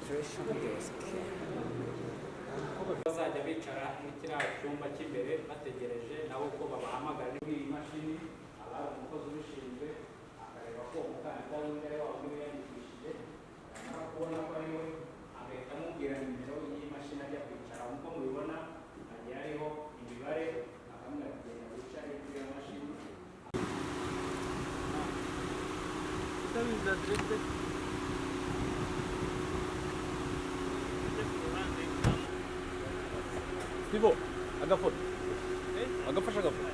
registration desk. Bazajya bicara mu kiriya cyumba cy'imbere bategereje nabo ko babahamagara iyi mashini abari umukozi ubishinzwe akareba ko umukandida w'imbere wabo yiyandikishije akamara kubona ko ari we agahita amubwira nimero y'iyi mashini ajya kwicara nk'uko mubibona hagiye hariho imibare akamubwira kugenda wicare kuri iyo mashini. Stivo, agafone. Agafasha agafone.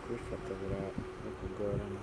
Kubifata birakugorana.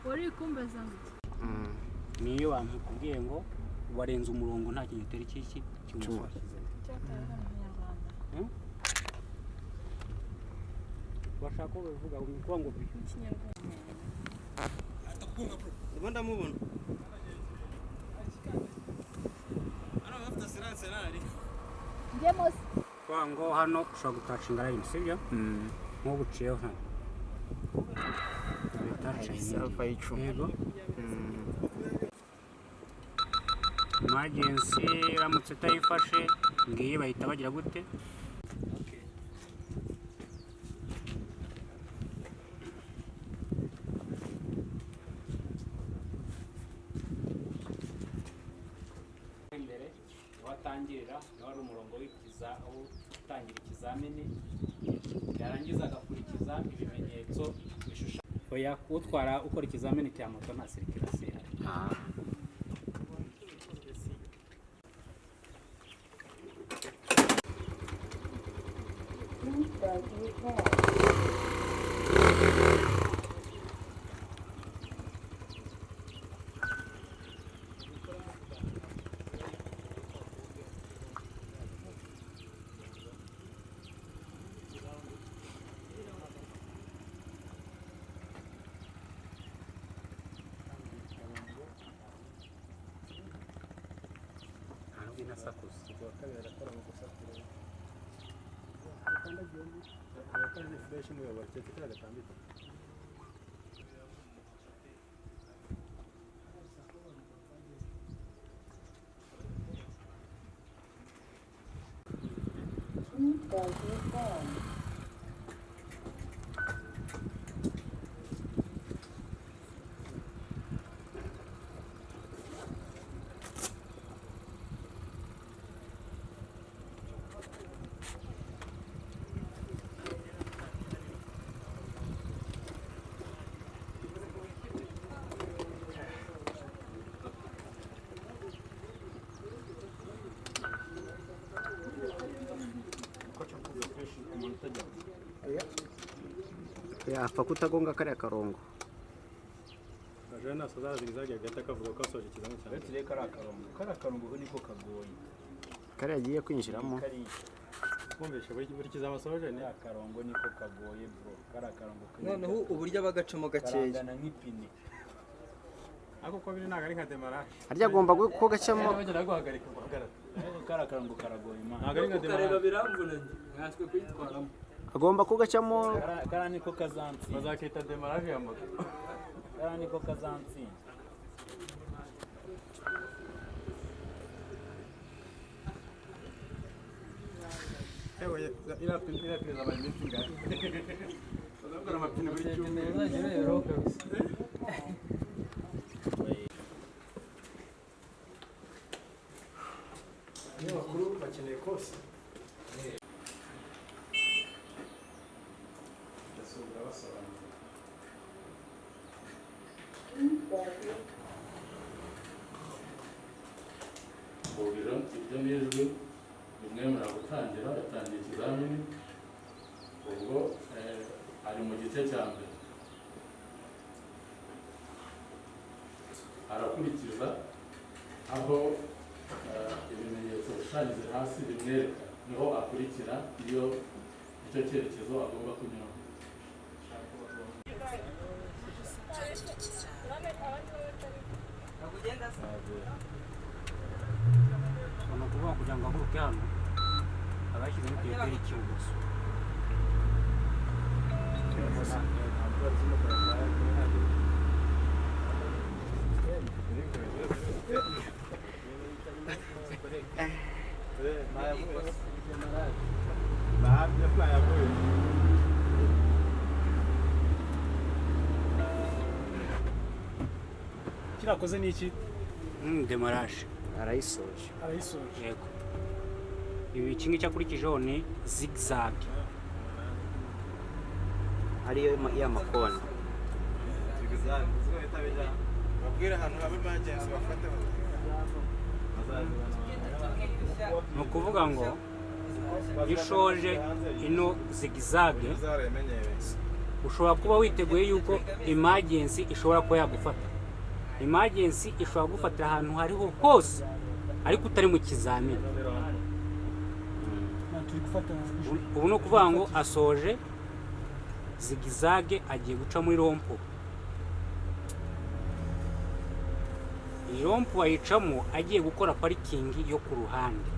Wari kumbaza niyo bamukubwiye ngo warenze umurongo nta kintu utari kiki cy'umufashize bashaka ko bivuga ngo ngo Rwanda mubona. Ana bafite silence nari. Ndemos kwa ngo hano ushobora gutacinga line sibyo nk'ubuciyeho hano Alpha y'icumi. yego emergency iramutse utayifashe ngiyi bahita bagira gute? imbere niho atangirira, niho ari umurongo aho utangira ikizamini, yarangiza agakurikiza ibimenyetso bishushanya. Oya, utwara ukora ikizamini cya moto nta sirikirasi ihari. yapfa kutagonga kariya karongo. Ajana sazara zigizage gata kavuga ko asoje ikizamini cyane. Uretse reka kariya karongo ubu niko kagoye. Kariya agiye kwinjiramo. Kumvesha buri kizamini asoje ni akarongo niko kagoye bro. Kariya karongo. Noneho uburyo abagacamo gakeya. Karangana nk'ipine. ako ko biri nagari nka demarage. Harya agomba ko gacamo. Bagera guhagarika guhagarara. Kariya karongo karagoye imana. Nagari nka demarage. Kareba biramvunanye. Nkatwe kwitwaramo. Agomba ko gacamo. Kariya niko kazansi. Bazakita demarage ya moto. Kariya niko kazansi. Ewe ira zabaye iminsi ngari. Bazakora amapine buri cyumwe. Bakuru bakeneye kose. Ndasubira basobanura. Uriro ibyo n'ijwi bimwemera gutangira yatangiye ikizamini ubwo ari mu gice cya mbere arakurikiza aho ibimenyetso bishushanyije hasi bimwereka niho akurikira iyo icyo cyerekezo agomba kunyuramo. Ni ukuvuga kugira ngo aguruke hano abashyizemo kilometero cy'ibumoso. Kirakoze n'iki? Demarage. Arayisoje. Arayisoje. Yego. Ibi kingi cyakurikijeho ni zigzag. Hariyo ya makona. Zigzag. Babwira ahantu haba emergency bafate. Ni ukuvuga ngo iyo ushoje ino zigzag ushobora kuba witeguye yuko emergency ishobora kuba yagufata. Emergency ishobora gufatira ahantu hariho hose ariko utari mu kizamini. Ubu no kuvuga ngo asoje zigzag agiye guca muri rompo. Iyi rompo ayicamo agiye gukora parikingi yo ku ruhande.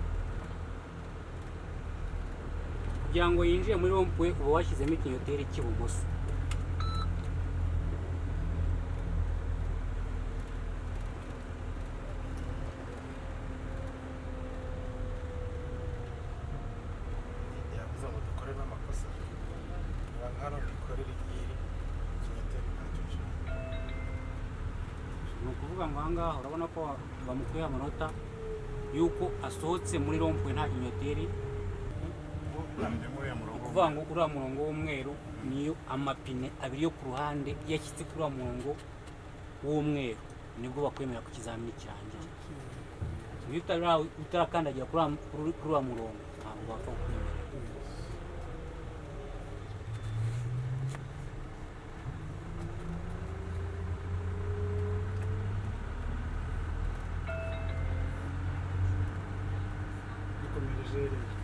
Kugira ngo yinjiye muri rompo uba washyizemo ikinyoteri cy'ibumoso. ukuvuga ngo ahangaha urabona ko bamukuye amanota yuko asohotse muri rompwe nta kinyoteri. Ukuvuga ngo uriya murongo w'umweru niyo amapine abiri yo ku ruhande yashyitse kuri uriya murongo w'umweru nibwo bakwemera ku kizamini kirangiye. Iyo utarakandagira kuri uriya murongo ntabwo bapfa kukwemera.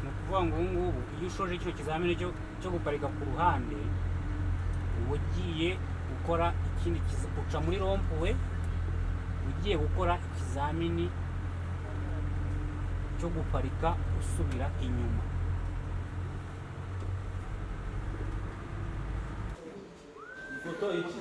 Ni ukuvuga ngo ubu ngubu iyo ushoje icyo kizamini cyo guparika ku ruhande uba ugiye gukora ikindi uca muri rompuwe ugiye gukora ikizamini cyo guparika usubira inyuma. Ifoto iki?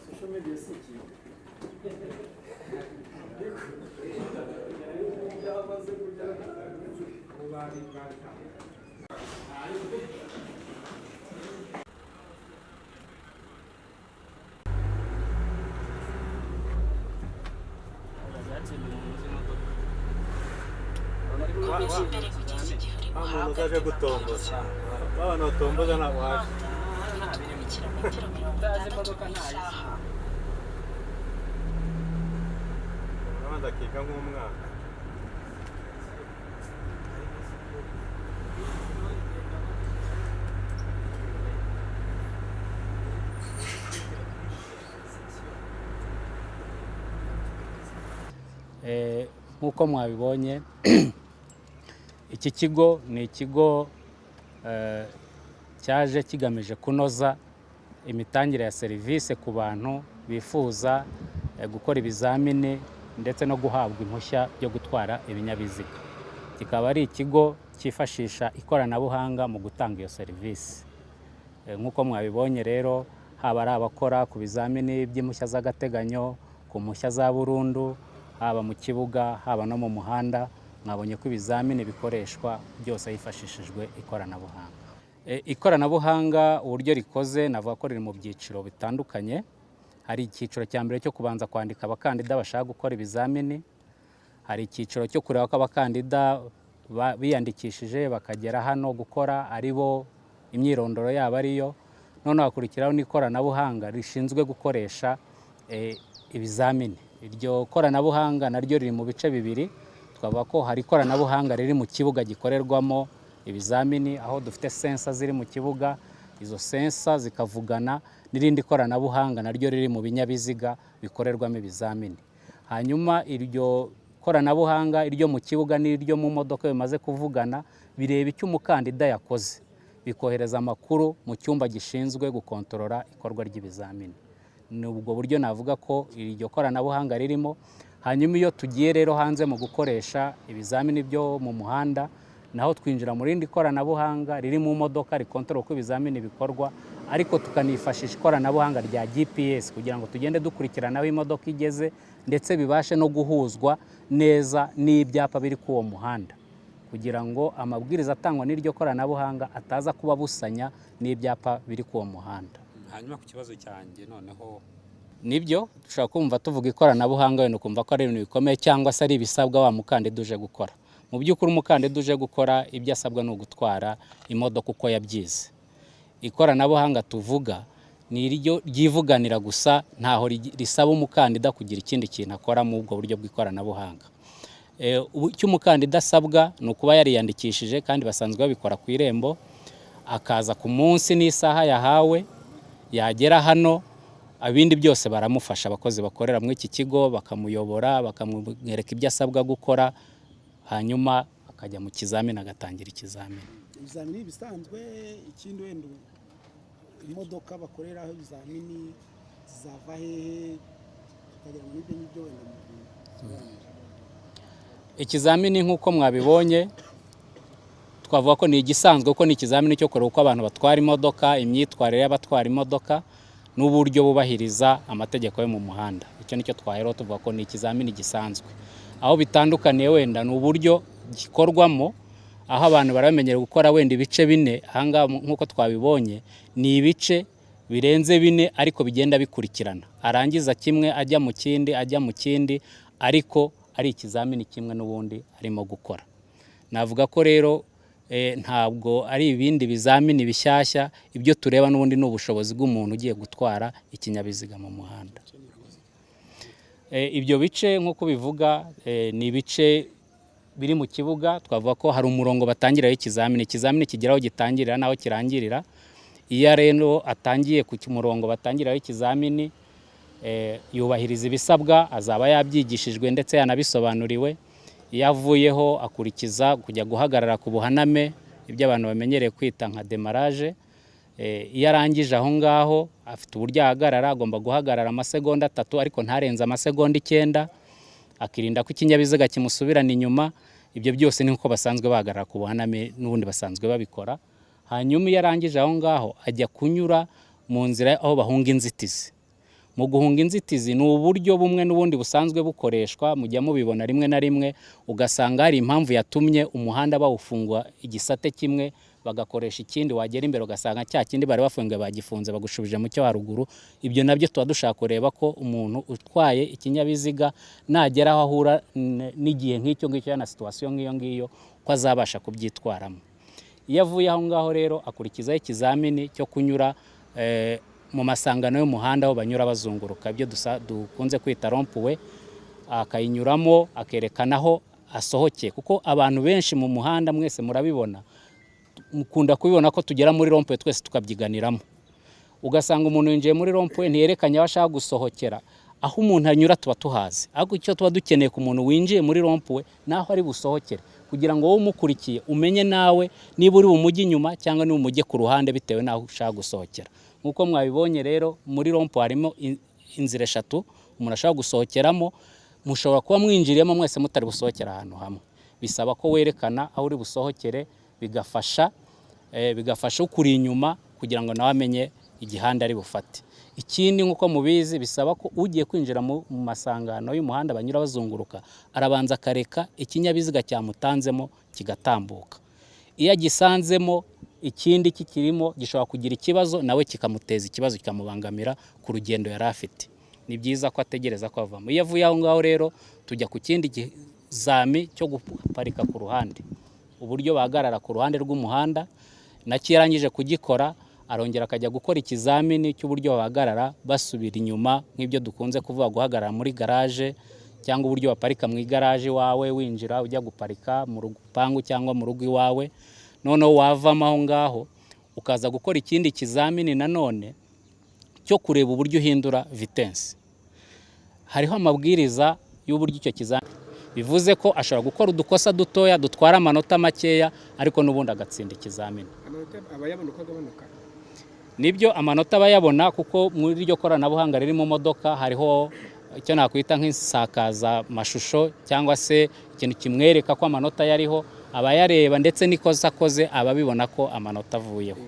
Social media si ikintu. Umuntu uzaje gutomboza babana batomboza ntabwo haje urabona akiga nk'umwana. Nk'uko mwabibonye iki kigo ni ikigo cyaje kigamije kunoza imitangire ya serivisi ku bantu bifuza gukora ibizamini ndetse no guhabwa impushya byo gutwara ibinyabiziga. Kikaba ari ikigo cyifashisha ikoranabuhanga mu gutanga iyo serivisi. Nk'uko mwabibonye rero haba ari abakora ku bizamini by'impushya z'agateganyo, ku mpushya za burundu, haba mu kibuga haba no mu muhanda, mwabonye ko ibizamini bikoreshwa byose hifashishijwe ikoranabuhanga. Ikoranabuhanga uburyo rikoze navuga ko riri mu byiciro bitandukanye. Hari icyiciro cya mbere cyo kubanza kwandika abakandida bashaka gukora ibizamini, hari icyiciro cyo kureba ko abakandida biyandikishije bakagera hano gukora ari bo imyirondoro yabo ariyo, none hakurikiraho n'ikoranabuhanga rishinzwe gukoresha ibizamini. Iryo koranabuhanga naryo riri mu bice bibiri. Twavuga ko hari ikoranabuhanga riri mu kibuga gikorerwamo ibizamini, aho dufite sensa ziri mu kibuga, izo sensa zikavugana n'irindi koranabuhanga naryo riri mu binyabiziga bikorerwamo ibizamini. Hanyuma iryo koranabuhanga iryo mu kibuga n'iryo mu modoka bimaze kuvugana bireba icyo umukandida yakoze, bikohereza amakuru mu cyumba gishinzwe gukontorora ikorwa ry'ibizamini. Ni ubwo buryo navuga ko iryo koranabuhanga ririmo. Hanyuma iyo tugiye rero hanze mu gukoresha ibizamini byo mu muhanda, naho twinjira mu rindi koranabuhanga riri mu modoka rikontorora uko ibizamini bikorwa, ariko tukanifashisha ikoranabuhanga rya GPS kugira ngo tugende dukurikirana aho imodoka igeze ndetse bibashe no guhuzwa neza n'ibyapa biri ku uwo muhanda, kugira ngo amabwiriza atangwa n'iryo koranabuhanga ataza kuba busanya n'ibyapa biri ku uwo muhanda. Hanyuma ku kibazo cyanjye noneho nibyo dushobora kumva tuvuga ikoranabuhanga wenda ukumva ko ari ibintu bikomeye cyangwa se ari ibisabwa wa mukandida uje gukora. Mu by'ukuri umukandida uje gukora ibyo asabwa ni ugutwara imodoka uko yabyize. Ikoranabuhanga tuvuga ni iryo ryivuganira gusa, ntaho risaba umukandida kugira ikindi kintu akora mu ubwo buryo bw'ikoranabuhanga. Icyo umukandida asabwa ni ukuba yariyandikishije kandi basanzwe babikora ku irembo, akaza ku munsi n'isaha yahawe, yagera hano abindi byose baramufasha. Abakozi bakorera muri iki kigo bakamuyobora, bakamwereka ibyo asabwa gukora, hanyuma akajya mu kizamini agatangira ikizamini. ibizamini bisanzwe, ikindi wenda imodoka bakoreraho ibizamini zizava hehe, tukagira ngo n'ibyo ngibyo wenda Ikizamini nk'uko mwabibonye twavuga ko ni igisanzwe, kuko ni ikizamini cyo kureba uko abantu batwara imodoka, imyitwarire y'abatwara imodoka n'uburyo bubahiriza amategeko yo mu muhanda. Icyo nicyo twahera tuvuga ko ni ikizamini gisanzwe. Aho bitandukaniye wenda ni uburyo gikorwamo, aho abantu baramenyera gukora wenda ibice bine, ahangaha nk'uko twabibonye ni ibice birenze bine ariko bigenda bikurikirana, arangiza kimwe ajya mu kindi ajya mu kindi, ariko ari ikizamini kimwe n'ubundi arimo gukora. Navuga ko rero ntabwo ari ibindi bizamini bishyashya, ibyo tureba n'ubundi n'ubushobozi bw'umuntu ugiye gutwara ikinyabiziga mu muhanda. Ibyo bice nk'uko bivuga ni ibice biri mu kibuga. Twavuga ko hari umurongo batangiraho ikizamini, ikizamini kigeraho gitangirira n'aho kirangirira. Iyo rero atangiye ku murongo batangiraho ikizamini, yubahiriza ibisabwa, azaba yabyigishijwe ndetse yanabisobanuriwe. Iyo avuyeho akurikiza kujya guhagarara ku buhaname, ibyo abantu bamenyereye kwita nka demarage. Iyo arangije aho ngaho afite uburyo ahagarara, agomba guhagarara amasegonda 3 ariko ntarenze amasegonda 9, akirinda ko ikinyabiziga kimusubirana inyuma. Ibyo byose ni uko basanzwe bahagarara ku buhaname n'ubundi basanzwe babikora. Hanyuma iyo arangije aho ngaho ajya kunyura mu nzira aho bahunga inzitizi. Mu guhunga inzitizi ni uburyo bumwe n'ubundi busanzwe bukoreshwa, mujya mubibona rimwe na rimwe, ugasanga hari impamvu yatumye umuhanda bawufungwa igisate kimwe bagakoresha ikindi, wagera imbere ugasanga cya kindi bari bafungiye bagifunze bagushubije mu cyo haruguru. Ibyo nabyo tuba dushaka kureba ko umuntu utwaye ikinyabiziga nagera aho ahura n'igihe nk'icyo ngicyo na situation nk'iyo ngiyo ko azabasha kubyitwaramo. Iyo avuye aho ngaho rero akurikizaho ikizamini cyo kunyura mu masangano y'umuhanda aho banyura bazunguruka, ibyo dukunze kwita rompuwe, akayinyuramo akerekana aho asohokeye, kuko abantu benshi mu muhanda mwese murabibona, mukunda kubibona ko tugera muri rompuwe twese tukabyiganiramo. Ugasanga umuntu yinjiye muri rompuwe ntiyerekanye aho ashaka gusohokera, aho umuntu anyura tuba tuhazi, ariko icyo tuba dukeneye ku muntu winjiye muri rompuwe naho ari busohokere, kugira ngo wowe umukurikiye umenye nawe niba uri bumujye inyuma cyangwa niba umujye ku ruhande bitewe naho ushaka gusohokera. Nkuko mwabibonye rero muri rompuwe harimo inzira 3 umuntu ashaka gusohokeramo. Mushobora kuba mwinjiriyemo mwese mutari busohokera ahantu hamwe, bisaba ko werekana aho uri busohokere, bigafasha ukuri inyuma kugira ngo nawe amenye igihanda ari bufate. Ikindi nkuko mubizi bisaba ko ugiye kwinjira mu masangano y'umuhanda banyura bazunguruka, arabanza akareka ikinyabiziga cyamutanzemo kigatambuka. Iyo agisanzemo ikindi kikirimo gishobora kugira ikibazo, nawe kikamuteza ikibazo, kikamubangamira ku rugendo yari afite. Ni byiza ko ategereza ko avamo. Iyo avuye aho ngaho rero tujya ku kindi kizami cyo guparika ku ruhande, uburyo bahagarara ku ruhande rw'umuhanda. Nakirangije kugikora arongera akajya gukora ikizamini cy'uburyo bahagarara basubira inyuma, nk'ibyo dukunze kuvuga guhagarara muri garage, cyangwa uburyo baparika mu igaraje wawe winjira ujya guparika mu rupangu cyangwa mu rugo iwawe. Noneho wavamo aho ngaho ukaza gukora ikindi kizamini nanone cyo kureba uburyo uhindura vitesse. Hariho amabwiriza y'uburyo icyo kizamini, bivuze ko ashobora gukora udukosa dutoya dutwara amanota makeya ariko n'ubundi agatsinda ikizamini. amanota abayabona uko agabanuka. Nibyo amanota bayabona, kuko muri iryo koranabuhanga riri mu modoka hariho icyo nakwita nk'isakaza mashusho cyangwa se ikintu kimwereka ko amanota yariho, abayareba ndetse n'ikosa akoze ababibona ko amanota avuyeho.